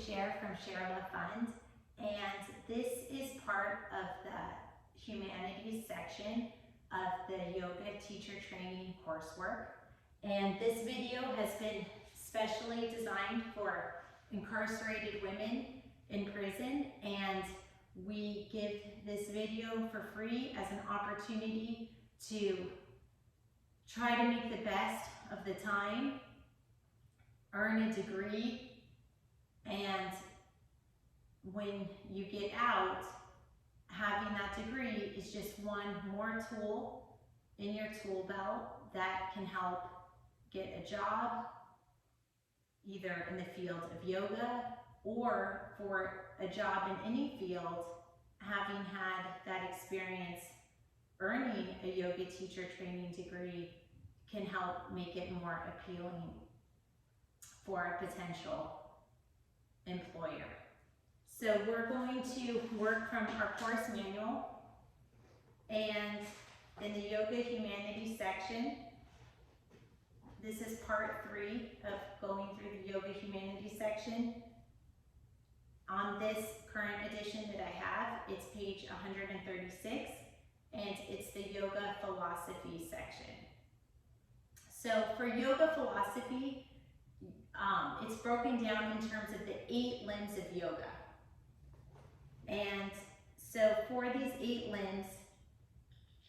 share from ShareLove.Fund, and this is part of the Humanities section of the Yoga Teacher Training coursework. And this video has been specially designed for incarcerated women in prison, and we give this video for free as an opportunity to try to make the best of the time, earn a degree, and when you get out, having that degree is just one more tool in your tool belt that can help get a job, either in the field of yoga or for a job in any field. Having had that experience earning a yoga teacher training degree can help make it more appealing for a potential employer. So we're going to work from our course manual, and in the Yoga Humanities section, this is part 3 of going through the Yoga Humanities section. On this current edition that I have, it's page 136, and it's the Yoga Philosophy section. So for Yoga Philosophy, it's broken down in terms of the 8 limbs of yoga. And so for these 8 limbs,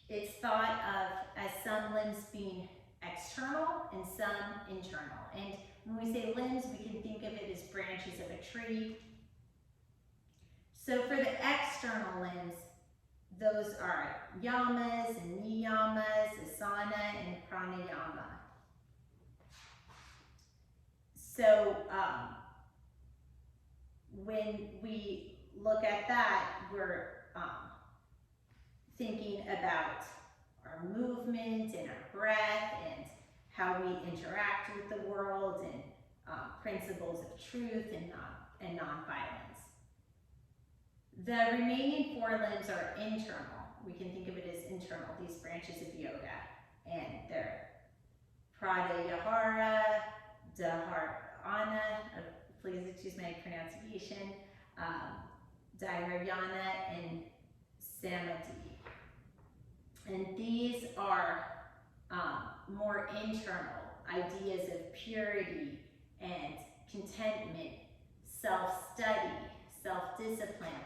it's thought of as some limbs being external and some internal. And when we say limbs, we can think of it as branches of a tree. So for the external limbs, those are yamas and niyamas, asana and pranayama. So when we look at that, we're thinking about our movement and our breath and how we interact with the world, and principles of truth and nonviolence. The remaining 4 limbs are internal. We can think of it as internal, these branches of yoga, and they're pratyahara, dharana, please excuse my pronunciation, dhyarana, and samadhi. And these are more internal ideas of purity and contentment, self-study, self-discipline,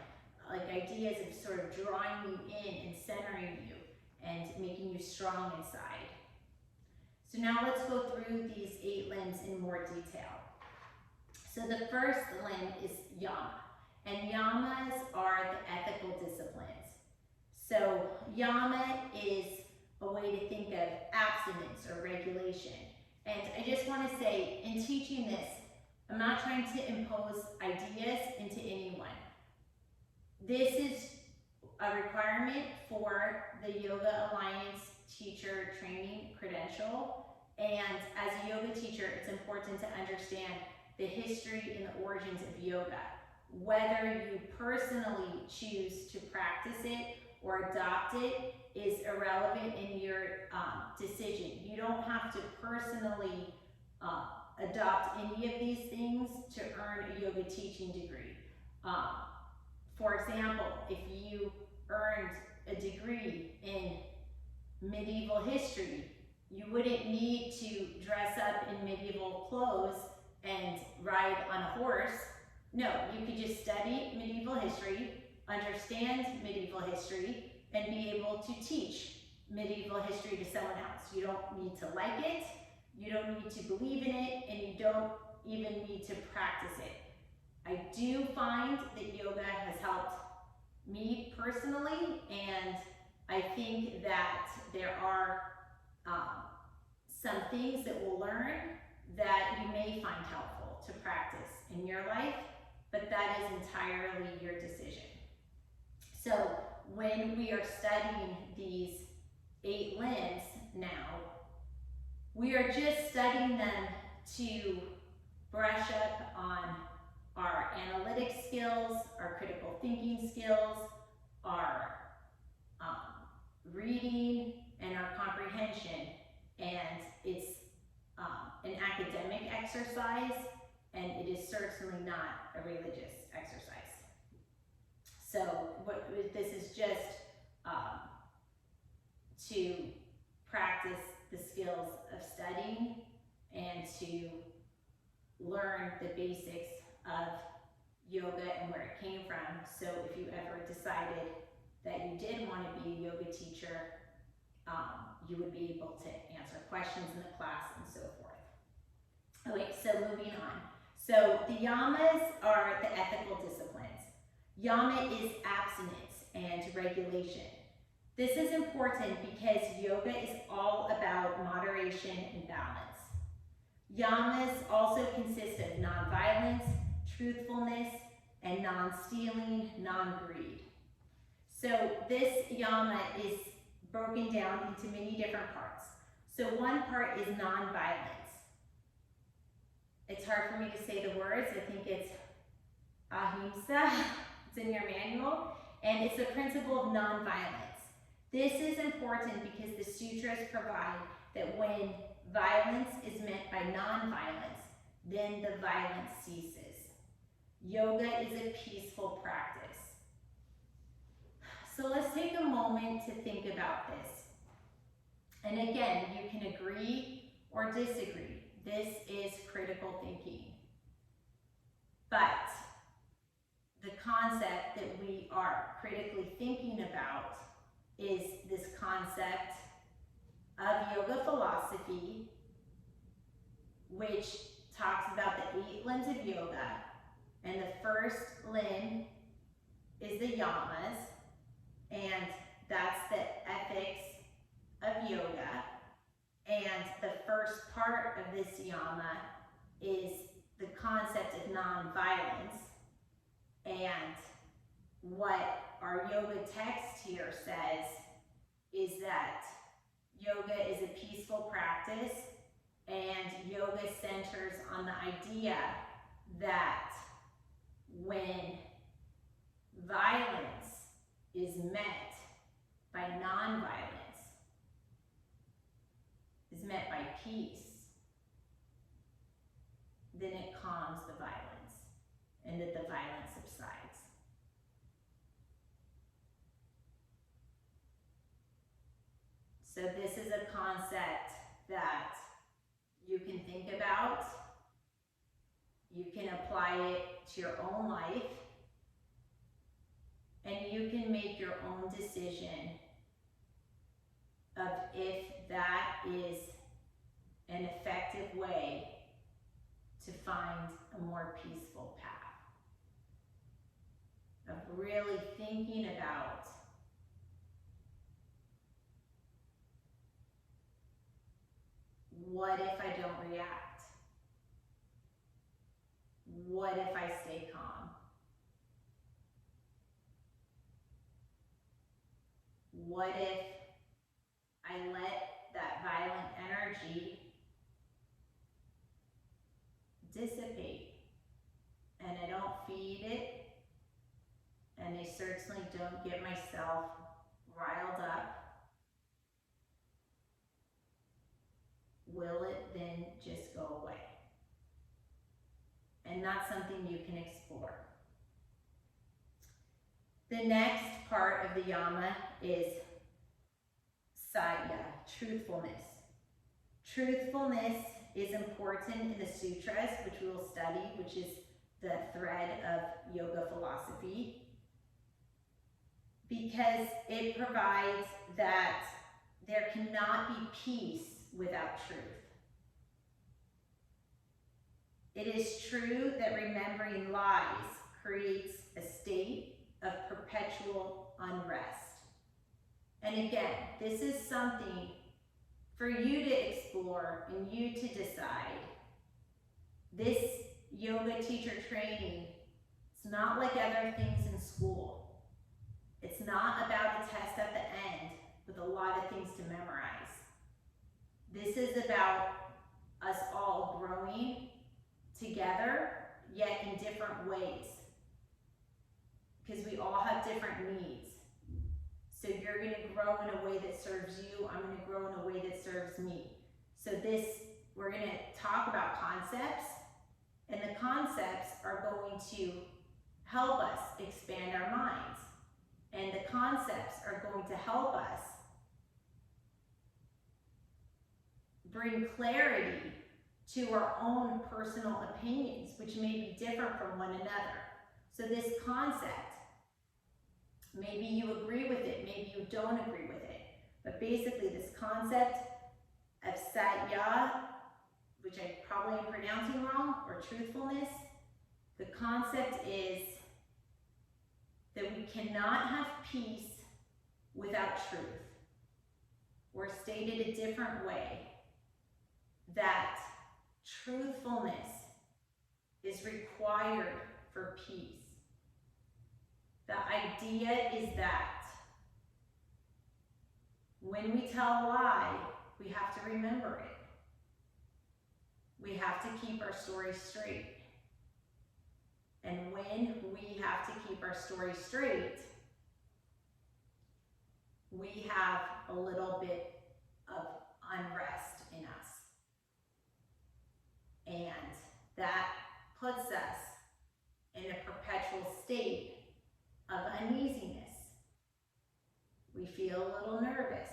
like ideas of sort of drawing you in and centering you and making you strong inside. So now let's go through these 8 limbs in more detail. So the first limb is Yama, and Yamas are the ethical disciplines. So Yama is a way to think of abstinence or regulation. And I just want to say, in teaching this, I'm not trying to impose ideas into anyone. This is a requirement for the Yoga Alliance teacher training credential. And as a yoga teacher, it's important to understand the history and the origins of yoga. Whether you personally choose to practice it or adopt it is irrelevant in your decision. You don't have to personally adopt any of these things to earn a yoga teaching degree. For example, if you earned a degree in medieval history, you wouldn't need to dress up in medieval clothes and ride on a horse. No, you could just study medieval history, understand medieval history, and be able to teach medieval history to someone else. You don't need to like it, you don't need to believe in it, and you don't even need to practice it. I do find that yoga has helped me personally, and I think that there are some things that we'll learn that you may find helpful to practice in your life, but that is entirely your decision. So when we are studying these 8 limbs now, we are just studying them to brush up on our analytic skills, our critical thinking skills, our reading, and our comprehension. And it's an academic exercise and it is certainly not a religious exercise. So this is just to practice the skills of studying and to learn the basics of yoga and where it came from. So if you ever decided that you did want to be a yoga teacher, you would be able to answer questions in the class and so forth. Okay, so moving on. So the yamas are the ethical disciplines. Yama is abstinence and regulation. This is important because yoga is all about moderation and balance. Yamas also consist of non-violence, truthfulness, and non-stealing, non-greed. So this yama is broken down into many different parts. So one part is non-violence. It's hard for me to say the words. I think it's Ahimsa. It's in your manual. And it's the principle of non-violence. This is important because the sutras provide that when violence is met by non-violence, then the violence ceases. Yoga is a peaceful practice. So let's take a moment to think about this. And again, you can agree or disagree. This is critical thinking. But the concept that we are critically thinking about is this concept of yoga philosophy, which talks about the 8 limbs of yoga, and the first limb is the yamas, and that's the ethics of yoga, and the first part of this yama is the concept of non-violence, and what our yoga text here says is that yoga is a peaceful practice, and yoga centers on the idea that when violence is met by non-violence, is met by peace, then it calms the violence, and that the violence subsides. So this is a concept that you can think about, you can apply it to your own life, and you can make your own decision of if that is an effective way to find a more peaceful path. Of really thinking about what if I don't react? What if I stay calm? What if I let that violent energy dissipate and I don't feed it, and I certainly don't get myself riled up? Will it then just go away? And that's something you can explore. The next part of the yama is Satya, truthfulness. Truthfulness is important in the sutras, which we will study, which is the thread of yoga philosophy, because it provides that there cannot be peace without truth. It is true that remembering lies creates a state of perpetual unrest. And again, this is something for you to explore and you to decide. This yoga teacher training, it's not like other things in school. It's not about a test at the end with a lot of things to memorize. This is about us all growing together, yet in different ways. Because we all have different needs. So you're going to grow in a way that serves you. I'm going to grow in a way that serves me. So we're going to talk about concepts, And the concepts are going to help us expand our minds. And the concepts are going to help us bring clarity to our own personal opinions, which may be different from one another. So this concept, maybe you agree with it, maybe you don't agree with it, but basically this concept of Satya, which I probably am pronouncing wrong, or truthfulness, the concept is that we cannot have peace without truth. Or stated a different way, that truthfulness is required for peace. The idea is that when we tell a lie, we have to remember it. We have to keep our story straight. And when we have to keep our story straight, we have a little bit of unrest in us. And that puts us in a perpetual state of uneasiness. We feel a little nervous,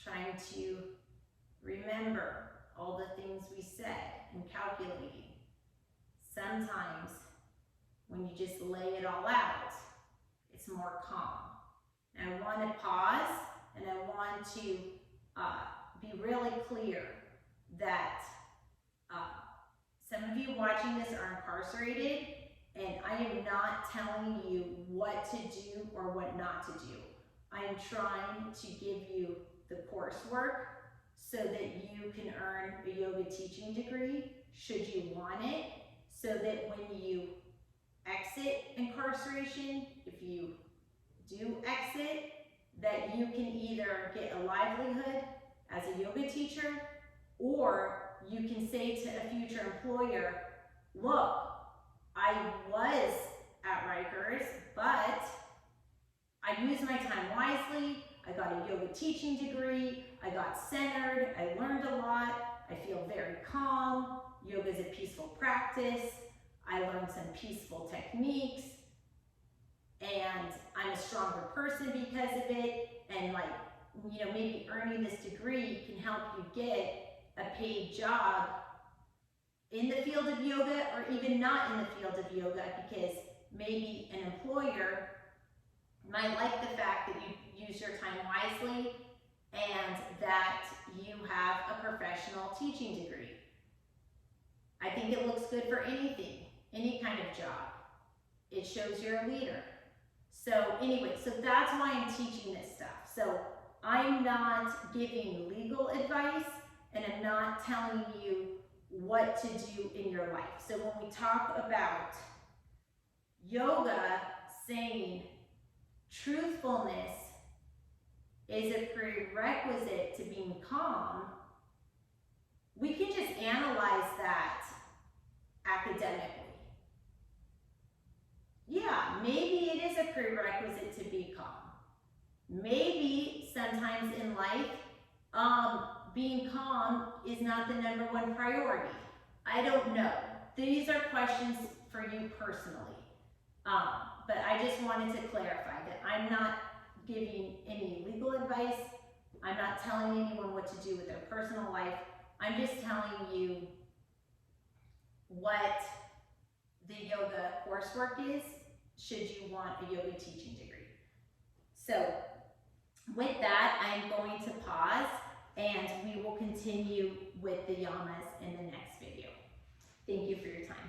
trying to remember all the things we said and calculating. Sometimes, when you just lay it all out, it's more calm. And I want to pause, and I want to be really clear that some of you watching this are incarcerated, and I am not telling you what to do or what not to do. I am trying to give you the coursework so that you can earn a yoga teaching degree, should you want it, so that when you exit incarceration, if you do exit, that you can either get a livelihood as a yoga teacher, or you can say to a future employer, look, I was at Rikers, but I used my time wisely. I got a yoga teaching degree. I got centered. I learned a lot. I feel very calm. Yoga is a peaceful practice. I learned some peaceful techniques. And I'm a stronger person because of it. And maybe earning this degree can help you get a paid job in the field of yoga, or even not in the field of yoga, because maybe an employer might like the fact that you use your time wisely and that you have a professional teaching degree. I think it looks good for anything, any kind of job. It shows you're a leader. So anyway, so that's why I'm teaching this stuff. So I'm not giving legal advice, and I'm not telling you what to do in your life. So when we talk about yoga, saying truthfulness is a prerequisite to being calm, we can just analyze that academically. Yeah, maybe it is a prerequisite to be calm. Maybe sometimes in life, being calm is not the #1 priority. I don't know. These are questions for you personally. But I just wanted to clarify that I'm not giving any legal advice. I'm not telling anyone what to do with their personal life. I'm just telling you what the yoga coursework is, should you want a yoga teaching degree. So with that, I'm going to pause, and we will continue with the yamas in the next video. Thank you for your time.